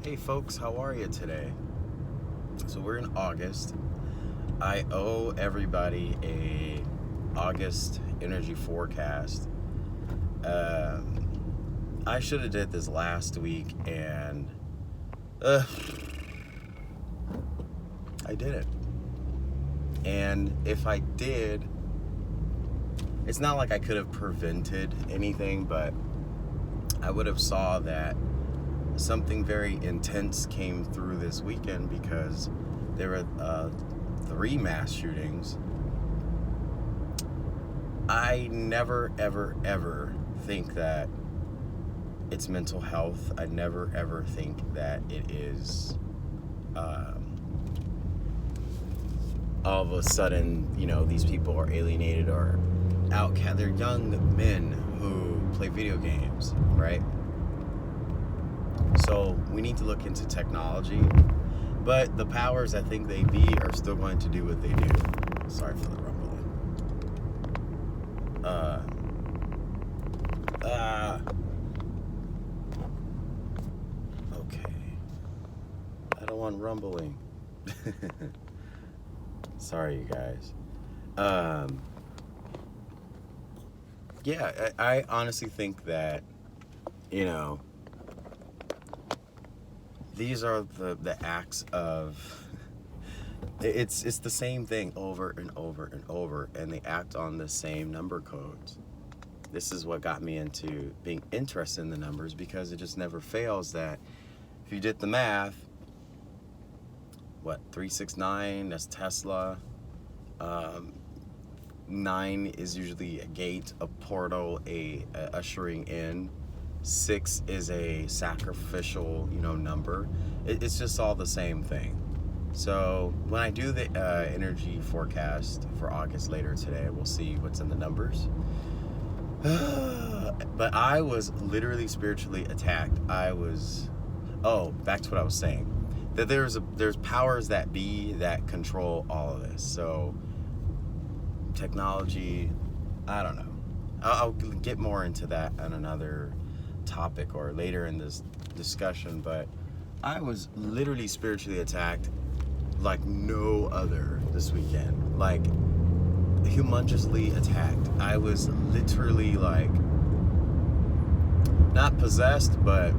Hey folks, how are you today? So we're in August. I owe everybody a August energy forecast. I should have did this last week and uh, I didn't. And if I did, it's not like I could have prevented anything, but I would have saw that something very intense came through this weekend because there were 3 mass shootings. I never, ever, ever think that it's mental health. I never, ever think that it is all of a sudden, these people are alienated or outcast. They're young men who play video games, right? So we need to look into technology, but the powers that think they be are still going to do what they do. Sorry for the rumbling. Okay. I don't want rumbling. Sorry, you guys. Yeah, I honestly think that, these are the acts of it's the same thing over and over and over, and they act on the same number codes. This is what got me into being interested in the numbers, because it just never fails that if you did the math, 369, that's Tesla. 9 is usually a gate, a portal, a ushering in. 6 is a sacrificial, number. It's just all the same thing. So when I do the energy forecast for August later today, we'll see what's in the numbers. But I was literally spiritually attacked. Back to what I was saying. That there's powers that be that control all of this. So technology, I don't know. I'll get more into that on another topic or later in this discussion, but I was literally spiritually attacked like no other this weekend. Like humongously attacked. I was literally like not possessed, but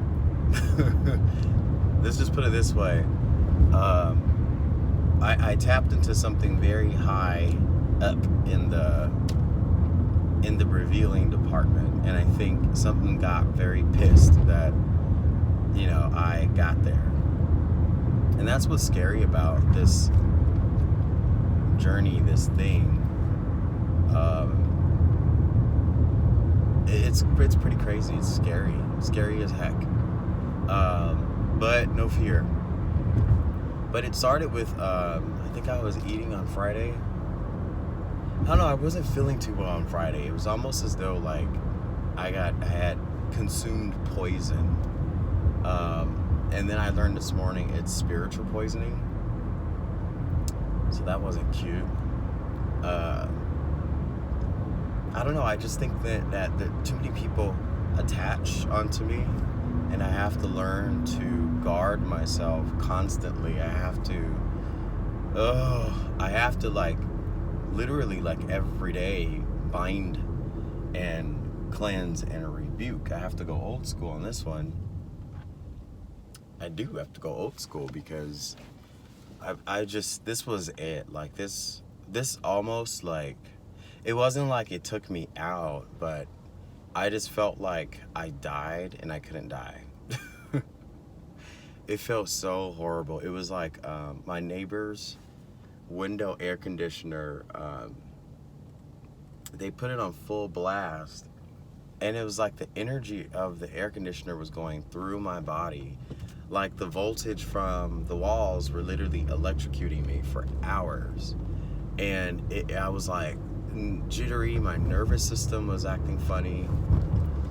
let's just put it this way. I tapped into something very high up in the revealing department, and I think something got very pissed that I got there. And that's what's scary about this journey, this thing. It's pretty crazy. It's scary as heck. But no fear. But it started with I think I was eating on Friday. I don't know, I wasn't feeling too well on Friday. It was almost as though like I had consumed poison. And then I learned this morning it's spiritual poisoning. So that wasn't cute. I don't know, I just think that too many people attach onto me, and I have to learn to guard myself constantly. I have to like literally like every day bind and cleanse and rebuke. I have to go old school on this one. I do have to go old school because this was it. Like this almost like, it wasn't like it took me out, but I just felt like I died and I couldn't die. It felt so horrible. It was like my neighbor's window air conditioner, they put it on full blast, and it was like the energy of the air conditioner was going through my body. Like the voltage from the walls were literally electrocuting me for hours. And I was like jittery, my nervous system was acting funny.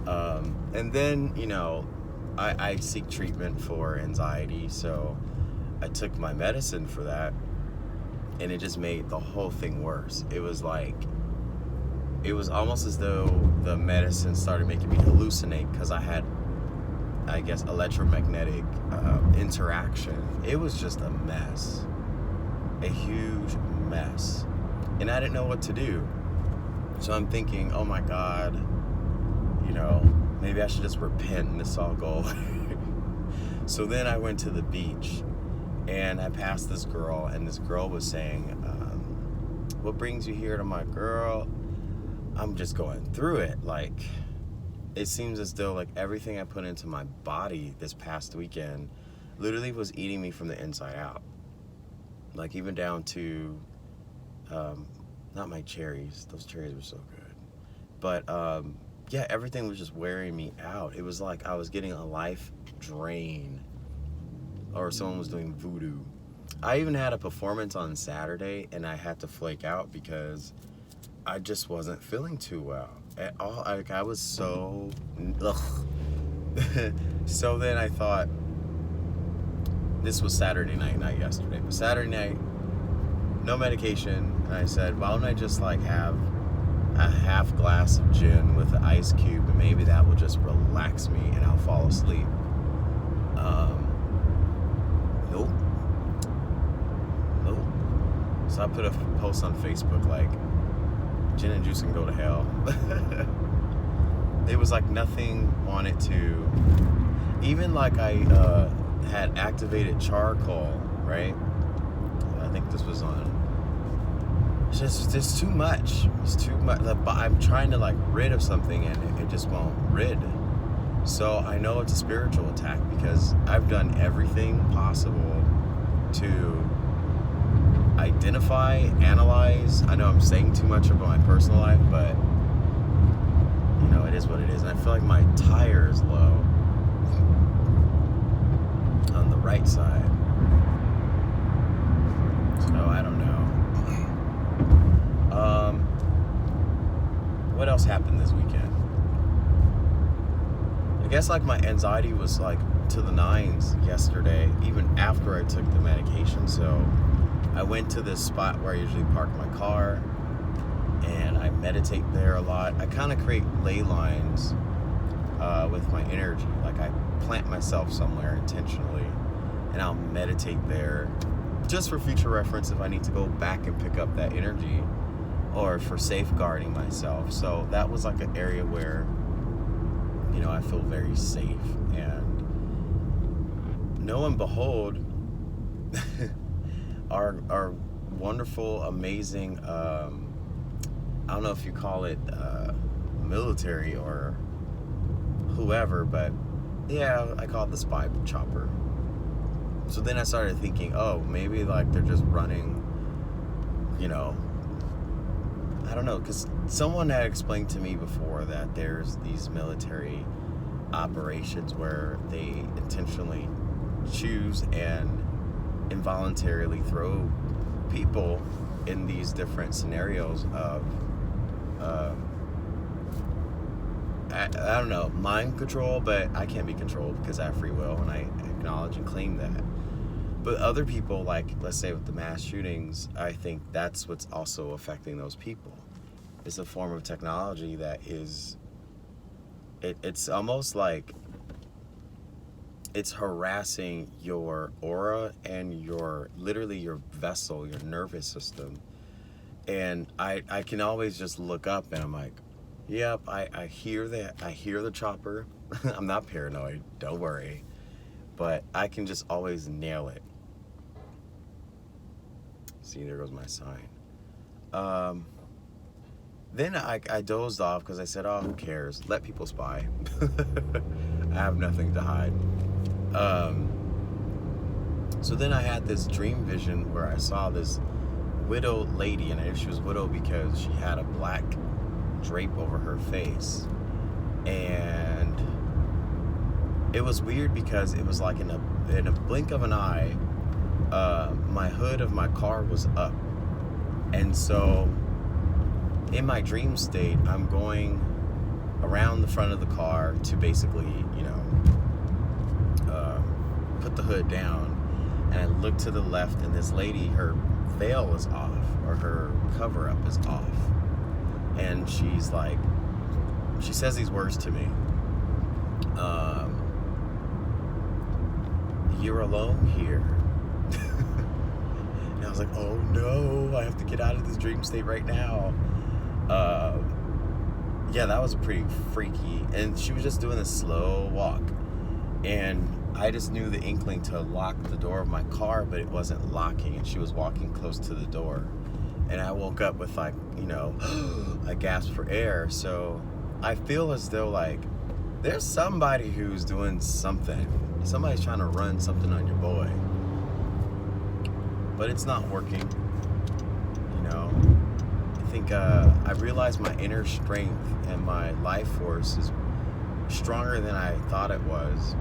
And then, I seek treatment for anxiety, so I took my medicine for that, and it just made the whole thing worse. It was almost as though the medicine started making me hallucinate, because I I guess, electromagnetic interaction. It was just a mess. A huge mess. And I didn't know what to do. So I'm thinking, oh my God, maybe I should just repent and this all go away. So then I went to the beach and I passed this girl, and this girl was saying, what brings you here? To my girl, I'm just going through it. Like, it seems as though like everything I put into my body this past weekend literally was eating me from the inside out. Like, even down to, not my cherries. Those cherries were so good. But, yeah, everything was just wearing me out. It was like I was getting a life drain, or someone was doing voodoo. I even had a performance on Saturday, and I had to flake out because I just wasn't feeling too well at all. I was so, ugh. So then I thought, this was Saturday night, not yesterday, but Saturday night, no medication. And I said, why don't I just like have a half glass of gin with an ice cube, and maybe that will just relax me and I'll fall asleep. Nope. So I put a post on Facebook like, gin and juice can go to hell. It was like nothing wanted to, even like I had activated charcoal, right? I think this was on, it's just too much. It's too much. I'm trying to like rid of something, and it just won't rid. So I know it's a spiritual attack because I've done everything possible to identify, analyze. I know I'm saying too much about my personal life, but it is what it is. And I feel like my tire is low on the right side. So I don't know. What else happened this weekend? I guess like my anxiety was like to the nines yesterday, even after I took the medication. So I went to this spot where I usually park my car, and I meditate there a lot. I kind of create ley lines with my energy. Like, I plant myself somewhere intentionally, and I'll meditate there just for future reference if I need to go back and pick up that energy, or for safeguarding myself. So that was like an area where, I feel very safe. And lo and behold, our wonderful, amazing, I don't know if you call it military or whoever, but yeah, I call it the spy chopper. So then I started thinking, oh, maybe like they're just running, I don't know, because someone had explained to me before that there's these military operations where they intentionally choose and involuntarily throw people in these different scenarios of I don't know, mind control, but I can't be controlled because I have free will, and I acknowledge and claim that. But other people, like, let's say with the mass shootings, I think that's what's also affecting those people. It's a form of technology that is, it's almost like it's harassing your aura and literally your vessel, your nervous system. And I can always just look up and I'm like, yep, I hear that. I hear the chopper. I'm not paranoid, don't worry. But I can just always nail it. See, there goes my sign. Then I dozed off because I said, oh, who cares? Let people spy. I have nothing to hide. So then I had this dream vision where I saw this widowed lady, and I knew she was widowed because she had a black drape over her face. And it was weird because it was like in a blink of an eye, my hood of my car was up. And so in my dream state, I'm going around the front of the car to basically, put the hood down. And I look to the left, and this lady, her veil is off, or her cover up is off. And she's like, she says these words to me. you're alone here. And I was like, oh no, I have to get out of this dream state right now. Yeah, that was pretty freaky. And she was just doing a slow walk. And I just knew the inkling to lock the door of my car, but it wasn't locking. And she was walking close to the door. And I woke up with like, I gasped for air. So I feel as though like there's somebody who's doing something. Somebody's trying to run something on your boy. But it's not working. I think I realized my inner strength and my life force is stronger than I thought it was.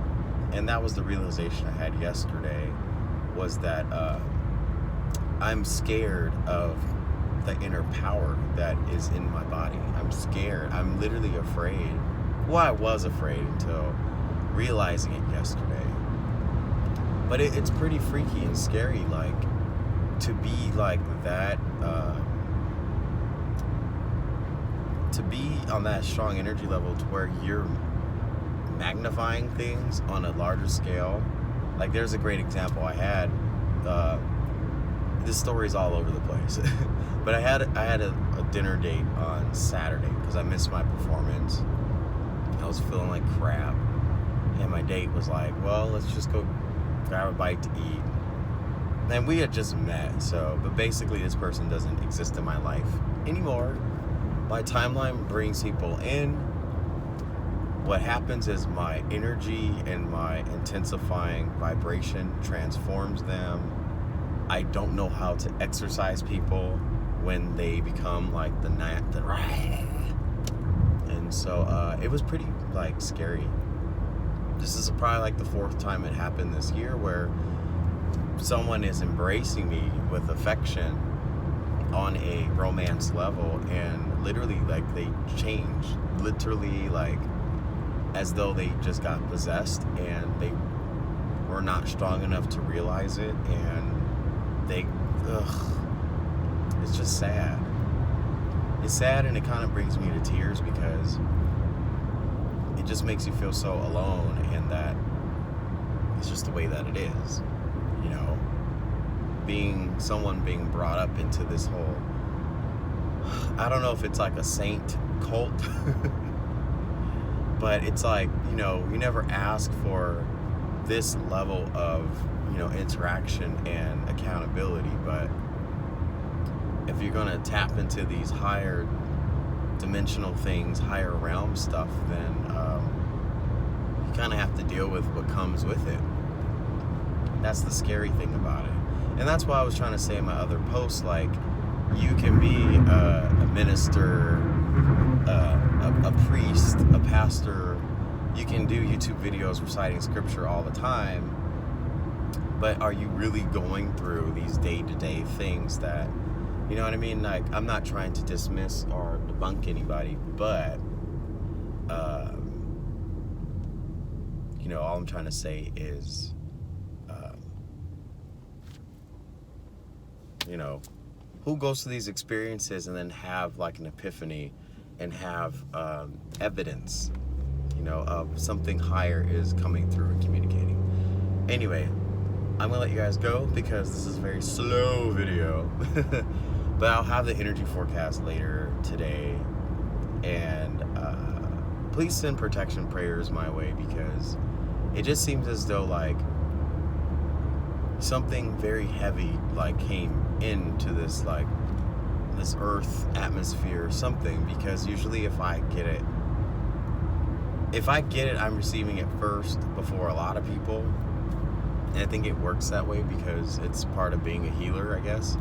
And that was the realization I had yesterday, was that I'm scared of the inner power that is in my body. I'm scared. I'm literally afraid. Well, I was afraid until realizing it yesterday. But it's pretty freaky and scary, like, to be like that, to be on that strong energy level to where you're magnifying things on a larger scale. Like, there's a great example I had. This story's all over the place. But I had a dinner date on Saturday because I missed my performance. I was feeling like crap. And my date was like, well, let's just go grab a bite to eat. And we had just met, but basically this person doesn't exist in my life anymore. My timeline brings people in. What happens is my energy and my intensifying vibration transforms them. I don't know how to exercise people when they become like the and so it was pretty like scary. This is probably like the 4th time it happened this year where someone is embracing me with affection on a romance level, and literally like they change, literally like as though they just got possessed and they were not strong enough to realize it, and it's just sad. It's sad, and it kind of brings me to tears because it just makes you feel so alone, and that it's just the way that it is, being brought up into this whole, I don't know if it's like a saint cult, but it's like, you never ask for this level of, interaction and accountability, but if you're going to tap into these higher dimensional things, higher realm stuff, then you kind of have to deal with what comes with it. That's the scary thing about it. And that's why I was trying to say in my other posts, like, you can be a minister, a priest, a pastor. You can do YouTube videos reciting scripture all the time, but are you really going through these day-to-day things that, you know what I mean? Like, I'm not trying to dismiss or debunk anybody, but, all I'm trying to say is, who goes to these experiences and then have like an epiphany and have evidence, of something higher is coming through and communicating. Anyway, I'm gonna let you guys go because this is a very slow video. But I'll have the energy forecast later today, and please send protection prayers my way, because it just seems as though like something very heavy like came into this earth atmosphere or something, because usually if I get it, I'm receiving it first before a lot of people. And I think it works that way because it's part of being a healer, I guess.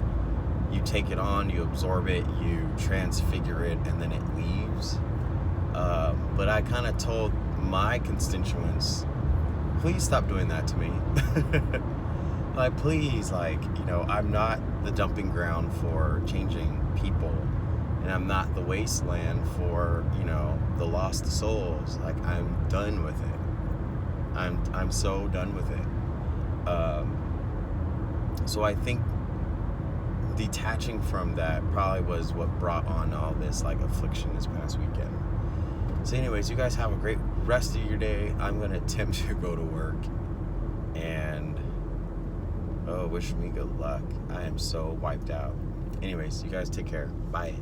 You take it on, you absorb it, you transfigure it, and then it leaves. But I kind of told my constituents, please stop doing that to me. Like, please, I'm not the dumping ground for changing people. And I'm not the wasteland for, the lost souls. Like, I'm done with it. I'm so done with it. So I think detaching from that probably was what brought on all this affliction this past weekend. So anyways, you guys have a great rest of your day. I'm gonna attempt to go to work, and Oh, wish me good luck. I am so wiped out. Anyways, you guys take care. Bye.